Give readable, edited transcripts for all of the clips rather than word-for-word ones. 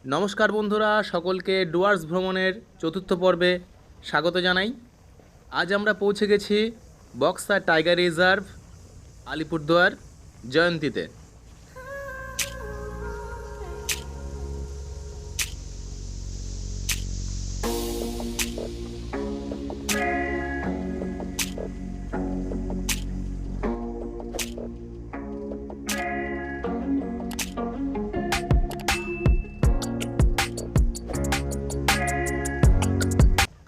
নমস্কার বন্ধুরা, সকলকে ডুয়ার্স ভ্রমণের চতুর্থ পর্বে স্বাগত জানাই। আজ আমরা পৌঁছে গেছি বক্সা টাইগার রিজার্ভ, আলিপুরদুয়ার জয়ন্তীতে।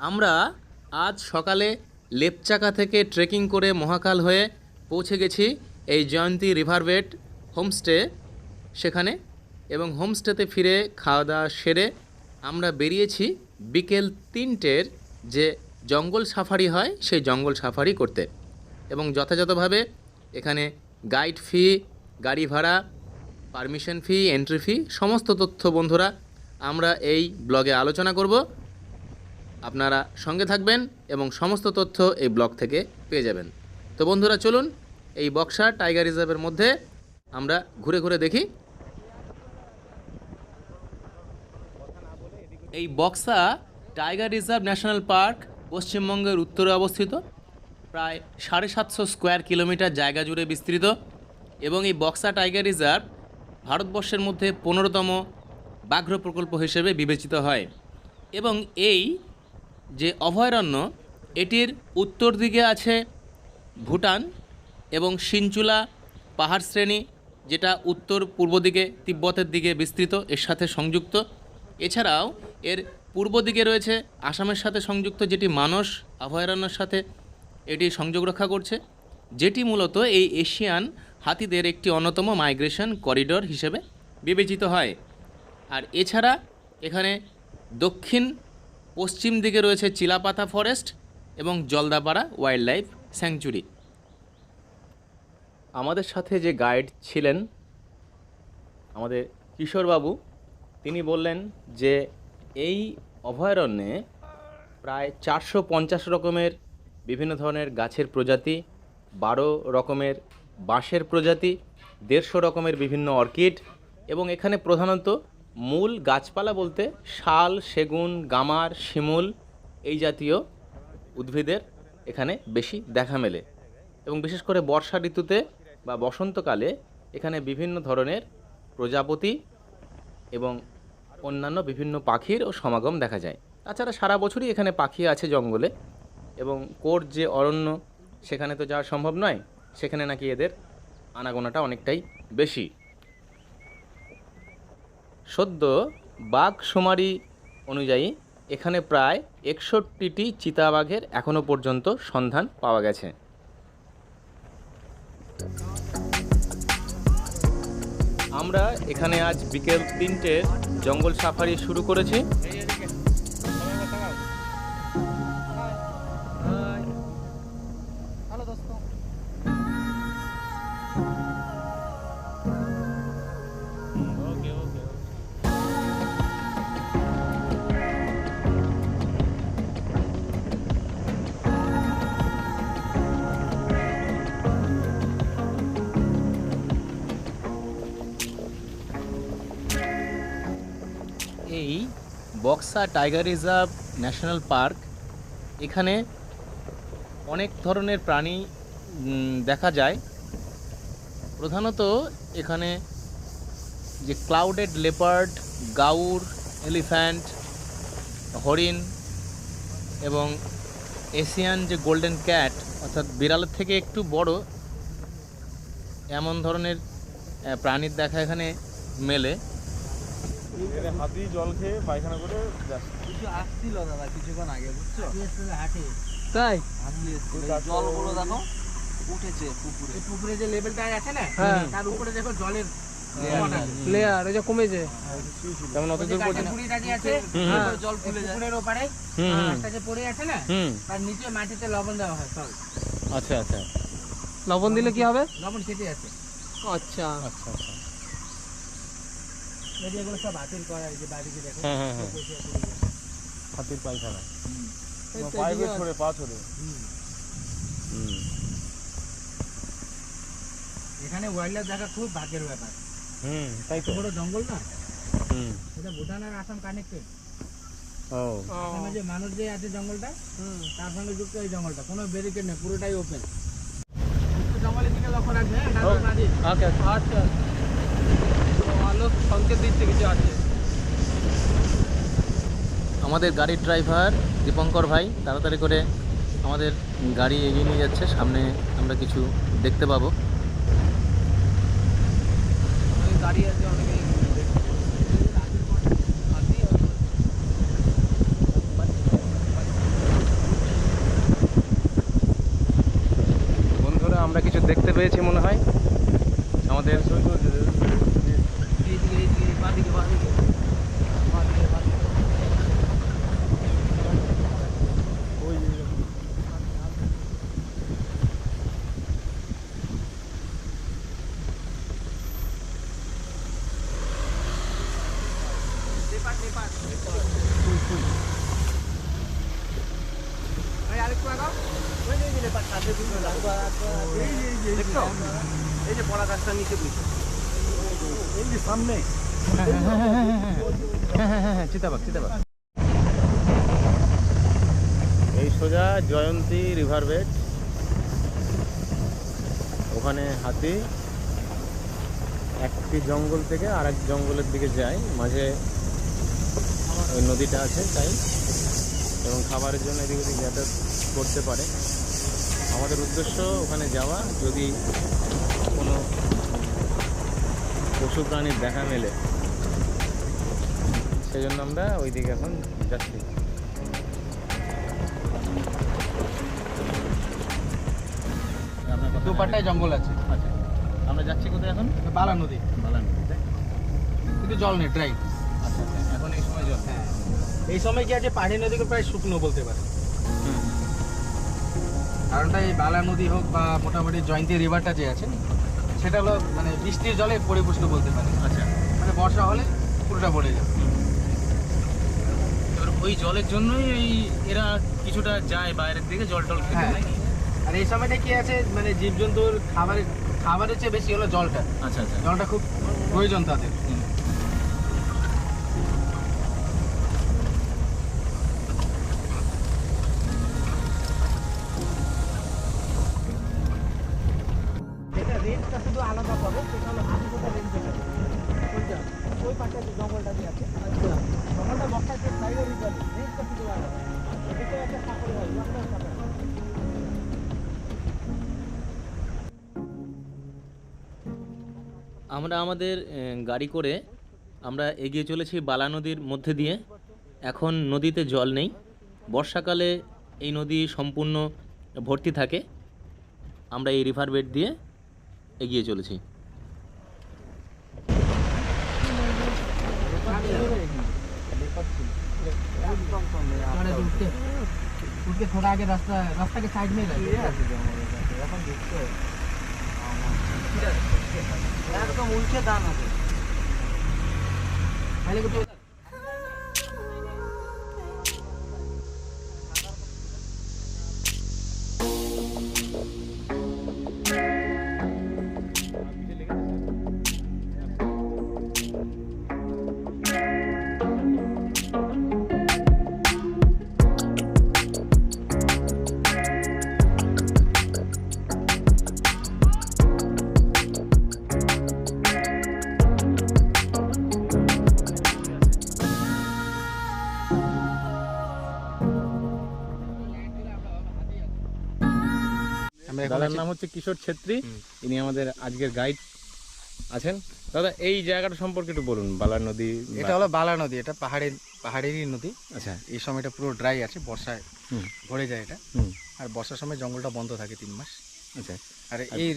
আমরা আজ সকালে লেপচাকা থেকে ট্রেকিং করে মহাকাল হয়ে পৌঁছে গেছি এই জয়ন্তী রিভারবেড হোমস্টে সেখানে, এবং হোমস্টেতে ফিরে খাওয়া দাওয়া সেরে আমরা বেরিয়েছি বিকেল 3টের যে জঙ্গল সাফারি হয় সেই জঙ্গল সাফারি করতে। এবং যথাযথভাবে এখানে গাইড ফি, গাড়ি ভাড়া, পারমিশন ফি, এন্ট্রি ফি সমস্ত তথ্য বন্ধুরা আমরা এই ব্লগে আলোচনা করব। আপনারা সঙ্গে থাকবেন এবং সমস্ত তথ্য এই ব্লগ থেকে পেয়ে যাবেন। তো বন্ধুরা চলুন এই বক্সা টাইগার রিজার্ভের মধ্যে আমরা ঘুরে ঘুরে দেখি। এই Buxa tiger reserve national park পশ্চিমবঙ্গের উত্তরে অবস্থিত, প্রায় 750 স্কোয়ার কিলোমিটার জায়গা জুড়ে বিস্তৃত। এবং এই বক্সা টাইগার রিজার্ভ ভারতবর্ষের মধ্যে 15তম ব্যাঘ্র প্রকল্প হিসেবে বিবেচিত হয়। এবং এই যে অভয়ারণ্য, এটির উত্তর দিকে আছে ভুটান এবং সিনচুলা পাহাড় শ্রেণী, যেটা উত্তর পূর্ব দিকে তিব্বতের দিকে বিস্তৃত, এর সাথে সংযুক্ত। এছাড়াও এর পূর্ব দিকে রয়েছে আসামের সাথে সংযুক্ত, যেটি মানস অভয়ারণ্যের সাথে এটি সংযোগ রক্ষা করছে, যেটি মূলত এই এশিয়ান হাতিদের একটি অন্যতম মাইগ্রেশন করিডোর হিসেবে বিবেচিত হয়। আর এছাড়া এখানে দক্ষিণ পশ্চিম দিকে রয়েছে চিলাপাতা ফরেস্ট এবং জলদাপাড়া ওয়াইল্ড লাইফ স্যাংচুরি। আমাদের সাথে যে গাইড ছিলেন আমাদের কিশোরবাবু, তিনি বললেন যে এই অভয়ারণ্যে প্রায় 450 রকমের বিভিন্ন ধরনের গাছের প্রজাতি, 12 রকমের বাঁশের প্রজাতি, 150 রকমের বিভিন্ন অর্কিড, এবং এখানে প্রধানত মূল গাছপালা বলতে শাল, সেগুন, গামার, শিমুল এই জাতীয় উদ্ভিদের এখানে বেশি দেখা মেলে। এবং বিশেষ করে বর্ষা ঋতুতে বা বসন্তকালে এখানে বিভিন্ন ধরনের প্রজাপতি এবং অন্যান্য বিভিন্ন পাখির ও সমাগম দেখা যায়। তাছাড়া সারা বছরই এখানে পাখি আছে জঙ্গলে, এবং কোর্ট যে অরণ্য সেখানে তো যাওয়া সম্ভব নয়, সেখানে নাকি এদের আনাগোনাটা অনেকটাই বেশি। সদ্য বাঘ শুমারি অনুযায়ী এখানে প্রায় 61টি চিতাবাঘের এখনও পর্যন্ত সন্ধান পাওয়া গেছে। আমরা এখানে আজ বিকেল 3টের জঙ্গল সাফারি শুরু করেছি। এই Buxa tiger reserve national park, এখানে অনেক ধরনের প্রাণী দেখা যায়। প্রধানত এখানে যে ক্লাউডেড লেপার্ড, গাউর, এলিফ্যান্ট, হরিণ এবং এশিয়ান যে গোল্ডেন ক্যাট অর্থাৎ বিড়ালের থেকে একটু বড় এমন ধরনের প্রাণীর দেখা এখানে মেলে। হাতি জল খেয়ে পায়খানা করে কিছু আসছিল দাদা কিছুক্ষণ আগে, বুঝছো? তাই জলগুলো দেখো উঠেছে পুকুরে, পুকুরে যে লেভেলটা আছে না তার উপরে দেখো জলের লেয়ার ওই যে কমেছে, যেমন অত দূর পর্যন্ত জল ফুলে যায় পুকুরের ওপারে রাস্তা যে পড়ে আছে না, তার নিচে মাটিতে লবণ দেওয়া হয়। সব আচ্ছা আচ্ছা, লবণ দিলে কি হবে? লবণ কেটে আছে। আচ্ছা আচ্ছা আচ্ছা, এগুলো সব হাতির করা, এই যে বাড়িতে দেখো হাতির পায়খানা, পাইপে ছড়ে পা ছড়ে। এখানে ওয়াইল্ড লাইফ দেখা খুব ভাগ্যের ব্যাপার। তাই তো, বড় জঙ্গল না। এটা ভুটান আর আসাম কানেক্টেড। ও আসামে যে মানুষ যে আছে জঙ্গলটা, তার সঙ্গে যুক্ত এই জঙ্গলটা, কোনো ব্যারিকেড নেই, পুরোটাই ওপেন। জঙ্গলের দিকে লক্ষ্য রাখবে, হ্যাঁ, ডান বাঁদিক। ওকে আচ্ছা, ভালো সংকেত দিচ্ছে কিছু আছে। আমাদের গাড়ির ড্রাইভার দীপঙ্কর ভাই তাড়াতাড়ি করে আমাদের গাড়ি এগিয়ে নিয়ে যাচ্ছে, সামনে আমরা কিছু দেখতে পাবো। অনেক গাড়ি আছে, অনেকে বন্ধুরা আমরা কিছু দেখতে পেয়েছি মনে হয়। আমাদের এইদিকে বাঁদিকে বাঁদিকে বাঁদিকে বাঁদিকে। আরেকটু আগাও, দেখছো এই যে পড়া গাছটা নিচে বুঝছো, এই যে সামনে চিতাবাগ এই সোজা জয়ন্তী রিভার বেড, ওখানে হাতি একটি জঙ্গল থেকে আরেক জঙ্গলের দিকে যায়, মাঝে ওই নদীটা আছে তাই, এবং খাবারের জন্য এদিক ওদিক যাতায়াত করতে পারে। আমাদের উদ্দেশ্য ওখানে যাওয়া, যদি কোনো পশু প্রাণীর দেখা মেলে সেজন্য আমরা ওই দিকে এখন যাচ্ছি। দুপাটায় জঙ্গল আছে। আচ্ছা, আমরা যাচ্ছি কোথায় এখন? বালা নদী, বালা নদী, তাই? কিন্তু জল নেই, ড্রাই। আচ্ছা আচ্ছা, এখন এই সময় জল। হ্যাঁ, এই সময় কি আছে, পাহাড়ি নদীকে প্রায় শুকনো বলতে পারে। কারণটা এই বালা নদী হোক বা মোটামুটি জয়ন্তী রিভারটা যে আছে, সেটা হলো মানে বৃষ্টির জলে পরিপুষ্ট বলতে পারে। আচ্ছা, মানে বর্ষা হলে পুরোটা ভরে যায়। এবার ওই জলের জন্যই এই এরা কিছুটা যায় বাইরের দিকে জল টল খেতে, হ্যাঁ। নাকি? আর এই সময়টা কি আছে, মানে জীবজন্তুর খাবারের চেয়ে বেশি হলো জলটা। আচ্ছা আচ্ছা, জলটা খুব প্রয়োজন তাদের। এটা রেঞ্জটা শুধু আলাদা পাবে, সেটা হলো হাতিপোতা রেঞ্জ যেটা। ওই পাশে যে জঙ্গলটা যে আছে, জঙ্গলটা বক্সাইটের টাইগার রিজার্ভ, রেঞ্জটা শুধু আলাদা। এদিকে একটা সাঁকড়ে হয়, ওখানেও সাঁকড়ে হয়। আমরা আমাদের গাড়ি করে আমরা এগিয়ে চলেছি বালা নদীর মধ্যে দিয়ে। এখন নদীতে জল নেই, বর্ষাকালে এই নদী সম্পূর্ণ ভর্তি থাকে। আমরা এই রিভার বেড দিয়ে এগিয়ে চলেছি। उठ के थोड़ा आगे रास्ता के साइड में एकदम उनके दान আছে पहले को দাদার নাম হচ্ছে কিশোর ছেত্রী, ইনি আমাদের আজকের গাইড আছেন। দাদা এই জায়গাটা সম্পর্কে একটু বলুন, বালা নদী। এটা হলো বালা নদী, এটা পাহাড়েরই নদী। আচ্ছা, এই সময়টা পুরো ড্রাই আছে, বর্ষায় ভরে যায় এটা। আর বর্ষার সময় জঙ্গলটা বন্ধ থাকে 3 মাস। আচ্ছা, আর এই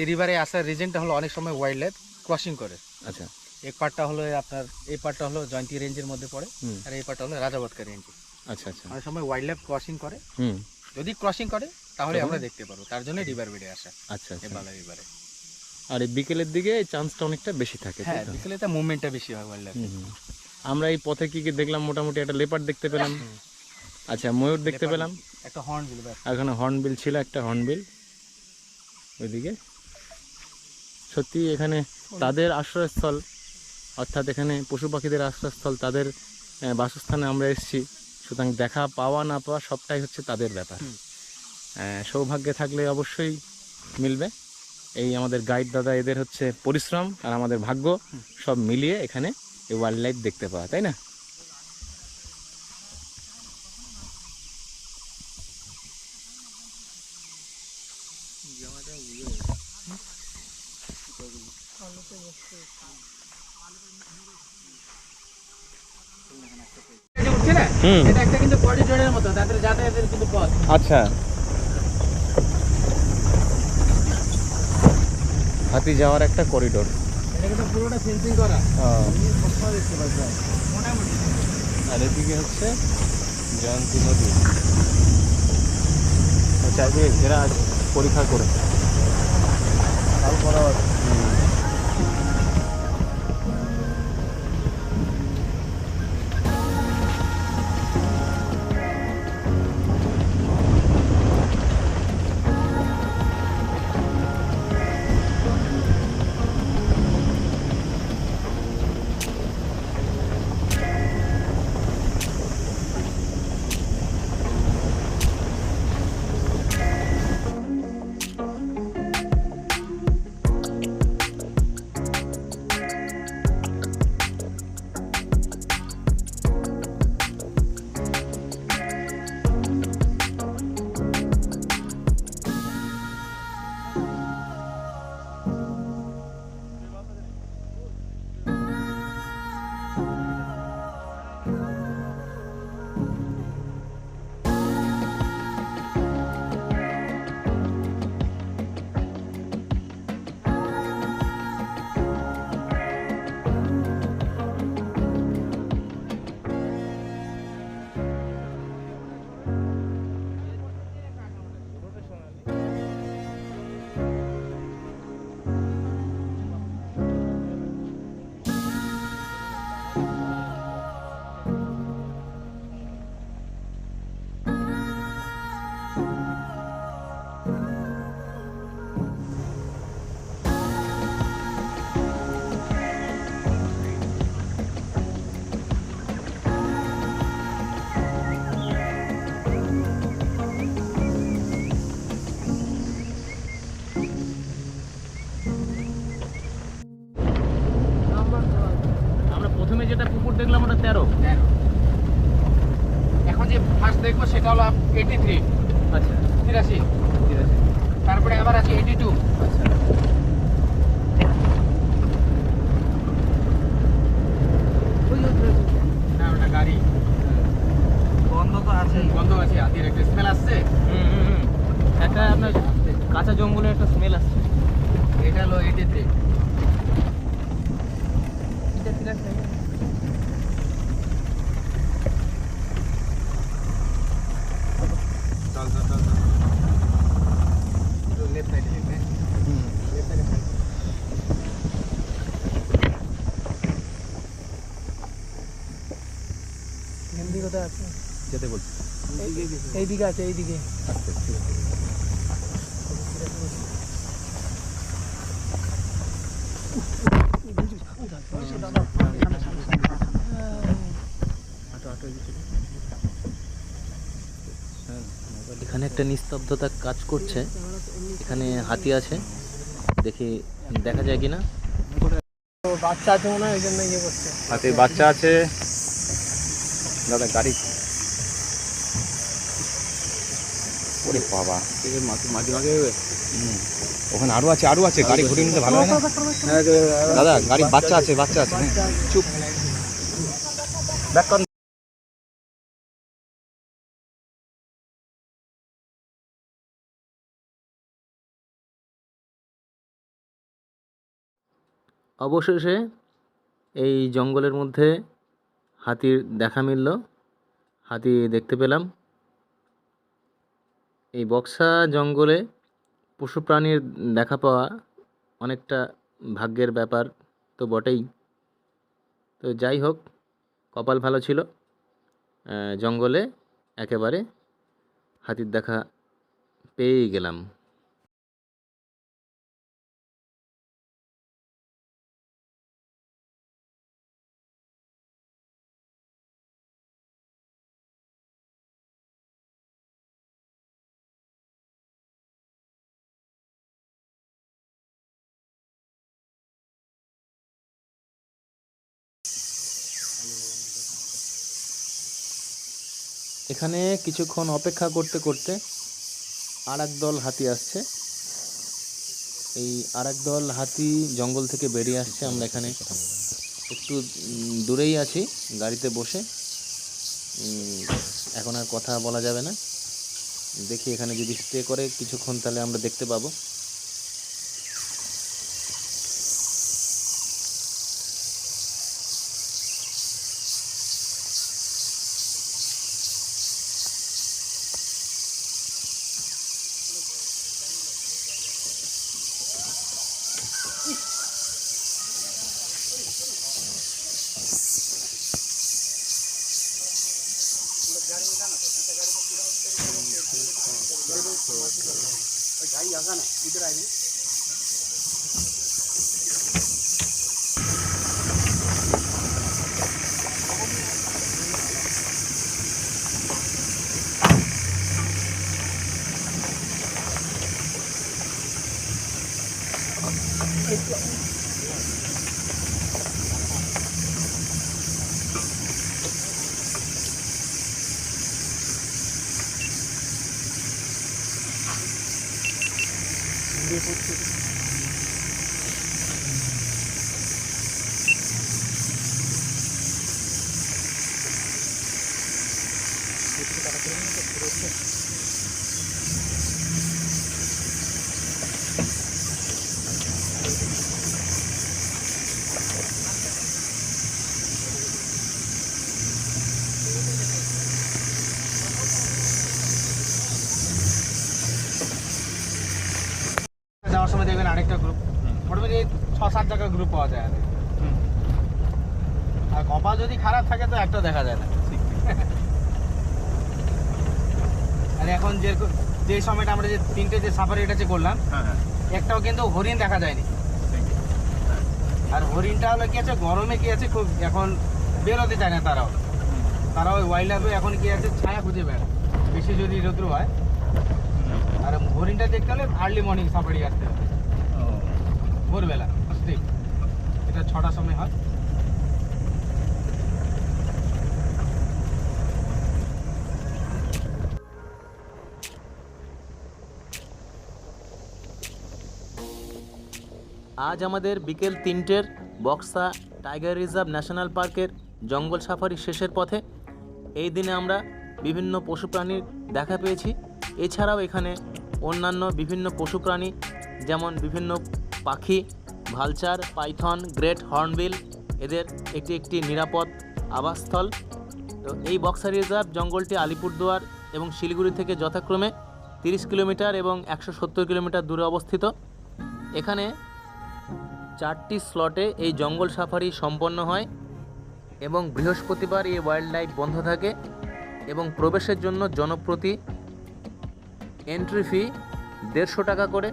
রিভারে আসার রিজনটা হলো অনেক সময় ওয়াইল্ড লাইফ ক্রসিং করে। আচ্ছা, এক পার্টটা হলো আপনার, এই পার্টটা হলো জয়ন্তী রেঞ্জের মধ্যে পড়ে, আর এই পার্টটা হলো রাজাবতকা রেঞ্জ। আচ্ছা আচ্ছা, অনেক সময় ওয়াইল্ড লাইফ ক্রসিং করে, যদি ক্রসিং করে তাহলে আমরা দেখতে পারবো, তার জন্য রিভার বেডে আসা। আচ্ছা এই বালা রিভারে। আর এই বিকেলের দিকে এই চান্সটা অনেকটা বেশি থাকে। হ্যাঁ, বিকেলে তো মুভমেন্টটা বেশি হয় ওয়াইল্ড লাইফ। আমরা এই পথে কি কি দেখলাম, মোটামুটি একটা লেপার্ড দেখতে পেলাম, আচ্ছা ময়ূর দেখতে পেলাম, একটা হর্নবিল, আর এখানে হর্নবিল ছিল, একটা হর্নবিল ওইদিকে। সত্যি এখানে তাদের আশ্রয়স্থল, অর্থাৎ এখানে পশু পাখিদের আশ্রয়স্থল, তাদের বাসস্থানে আমরা এসেছি। সুতরাং দেখা পাওয়া না পাওয়া সবটাই হচ্ছে তাদের ব্যাপার। সৌভাগ্যে থাকলে অবশ্যই মিলবে। এই আমাদের গাইড দাদা, এদের হচ্ছে পরিশ্রম আর আমাদের ভাগ্য সব মিলিয়ে এখানে এই ওয়াইল্ড লাইফ দেখতে পাওয়া, তাই না? এই যে উঠছে না, হুম। এটা একটা কিন্তু করিডোরের মতো, তাদের যাতায়াতের কিন্তু পথ। আচ্ছা, হাতি যাওয়ার একটা করিডোর। এটা কিন্তু পুরোটা ফেন্সিং করা। সবসময় দেখতে পাচ্ছি মোটামুটি। আর এদিকে হচ্ছে জয়ন্তী নদী, চারিদিকে ঘেরা আছে পরীক্ষা করে। আমরা প্রথমে যেটা পুকুর দেখলাম ওটা 13। এখন যে ফার্স্ট দেখবো সেটা হলো 83, আচ্ছা 83। ঠিক আছে। তারপরে আবার আছে 82। আচ্ছা, না ওটা গাড়ি বন্ধ তো আছে। বন্ধ আছে, হাতির একটা স্মেল আসছে। একটা আপনার কাঁচা জঙ্গলের একটা স্মেল আসছে। এটা হলো 83। লেফট সাইডে দেখবে, লেফট সাইডে হিন্দি কোথায় আছে? যেতে বলছি। এইদিকে আছে, এইদিকে। আচ্ছা, ঠিক আছে। এখানে একটা নিস্তব্ধতা কাজ করছে। এখানে হাতি আছে, দেখি দেখা যায় কিনা। তো বাচ্চা আছে মনে হয়, ওই জন্য ইয়ে করছে। হাতির বাচ্চা আছে। দাদা গাড়ি, ওরে বাবা, ওখানে আরো আছে গাড়ি ঘুরিয়ে নিতে ভালো হয় না দাদা? গাড়ির বাচ্চা আছে চুপ, ব্যাক কর। অবশেষে এই জঙ্গলের মধ্যে হাতির দেখা মিলল, হাতি দেখতে পেলাম। এই বক্সা জঙ্গলে পশু প্রাণীর দেখা পাওয়া অনেকটা ভাগ্যের ব্যাপার তো বটেই। তো যাই হোক, কপাল ভালো ছিল, জঙ্গলে একেবারে হাতির দেখা পেয়েই গেলাম। এখানে কিছুক্ষণ অপেক্ষা করতে করতে আর এক দল হাতি আসছে। এই আর এক দল হাতি জঙ্গল থেকে বেরিয়ে আসছে। আমরা এখানে একটু দূরেই আছি গাড়িতে বসে। এখন আর কথা বলা যাবে না। দেখি এখানে যদি স্টে করে কিছুক্ষণ তাহলে আমরা দেখতে পাবো। যাওয়ার সময় দেখবেন আরেকটা গ্রুপ, মোটামুটি 6-7 জায়গার গ্রুপ পাওয়া যায়। আর কপাল যদি খারাপ থাকে তো একটা দেখা যায় না। আর এখন যে সময়টা আমরা যে 3টে যে সাফারি এটা করলাম, একটাও কিন্তু হরিণ দেখা যায়নি। আর হরিণটা হলো কি আছে, গরমে কি আছে, খুব এখন বেরোতে চায় না তারাও ওই ওয়াইল্ড লাইফে এখন কি আছে, ছায়া খুঁজে বেড়ায় বেশি যদি রৌদ্র হয়। আর হরিণটা দেখতে হলে আর্লি মর্নিং সাফারি আসতে হবে, ভোরবেলা। ঠিক এটা 6টার সময় হয়। আজ আমাদের বিকেল 3টের বক্সা টাইগার রিজার্ভ ন্যাশনাল পার্কের জঙ্গল সাফারি শেষের পথে। এই দিনে আমরা বিভিন্ন পশু প্রাণীর দেখা পেয়েছি। এছাড়াও এখানে অন্যান্য বিভিন্ন পশু প্রাণী যেমন বিভিন্ন পাখি, ভালচার, পাইথন, গ্রেট হর্নবিল, এদের একটি নিরাপদ আবাসস্থল। তো এই বক্সা রিজার্ভ জঙ্গলটি আলিপুরদুয়ার এবং শিলিগুড়ি থেকে যথাক্রমে 30 কিলোমিটার এবং 170 কিলোমিটার দূরে অবস্থিত। এখানে 4টি স্লটে এই জঙ্গল সাফারি সম্পন্ন হয় এবং বৃহস্পতিবার এই ওয়াইল্ড লাইফ বন্ধ থাকে এবং প্রবেশের জন্য জনপ্রতি এন্ট্রি ফি 150 টাকা করে।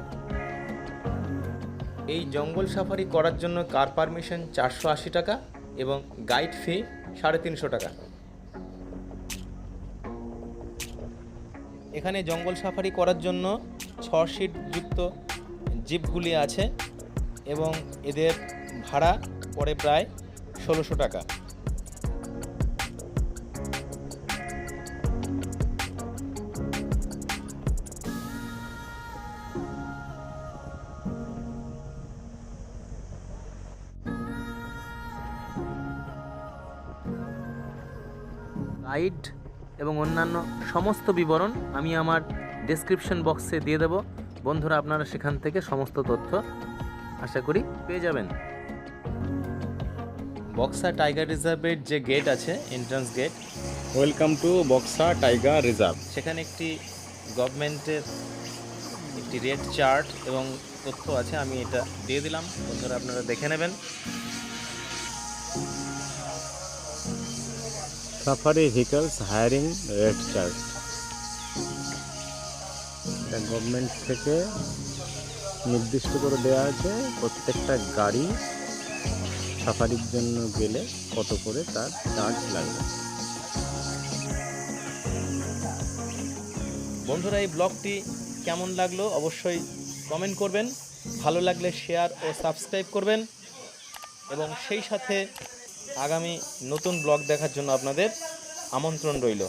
এই জঙ্গল সাফারি করার জন্য কার পারমিশন 480 টাকা এবং গাইড ফি 350 টাকা। এখানে জঙ্গল সাফারি করার জন্য 6 সিট যুক্ত জিপগুলি আছে এবং এদের ভাড়া পড়ে প্রায় 1600 টাকা। গাইড এবং অন্যান্য সমস্ত বিবরণ আমি আমার ডেসক্রিপশন বক্সে দিয়ে দেব। বন্ধুরা, আপনারা সেখান থেকে সমস্ত তথ্য আশা করি পেয়ে যাবেন। বক্সা টাইগার রিজার্ভের যে গেট আছে, entrance gate, welcome to Buxa tiger reserve. সেখানে একটি গভর্নমেন্টের একটি রেট চার্ট এবং তথ্য আছে, আমি এটা দিয়ে দিলাম। বন্ধুরা, আপনারা দেখে নেবেন। Safari vehicles hiring rate chart, এটা গভর্নমেন্ট থেকে নির্দিষ্ট করে দেওয়া আছে প্রত্যেকটা গাড়ি সাফারির জন্য গেলে কত করে তার চার্জ লাগবে। বন্ধুরা, এই ব্লগটি কেমন লাগলো অবশ্যই কমেন্ট করবেন। ভালো লাগলে শেয়ার ও সাবস্ক্রাইব করবেন এবং সেই সাথে আগামী নতুন ব্লগ দেখার জন্য আপনাদের আমন্ত্রণ রইল।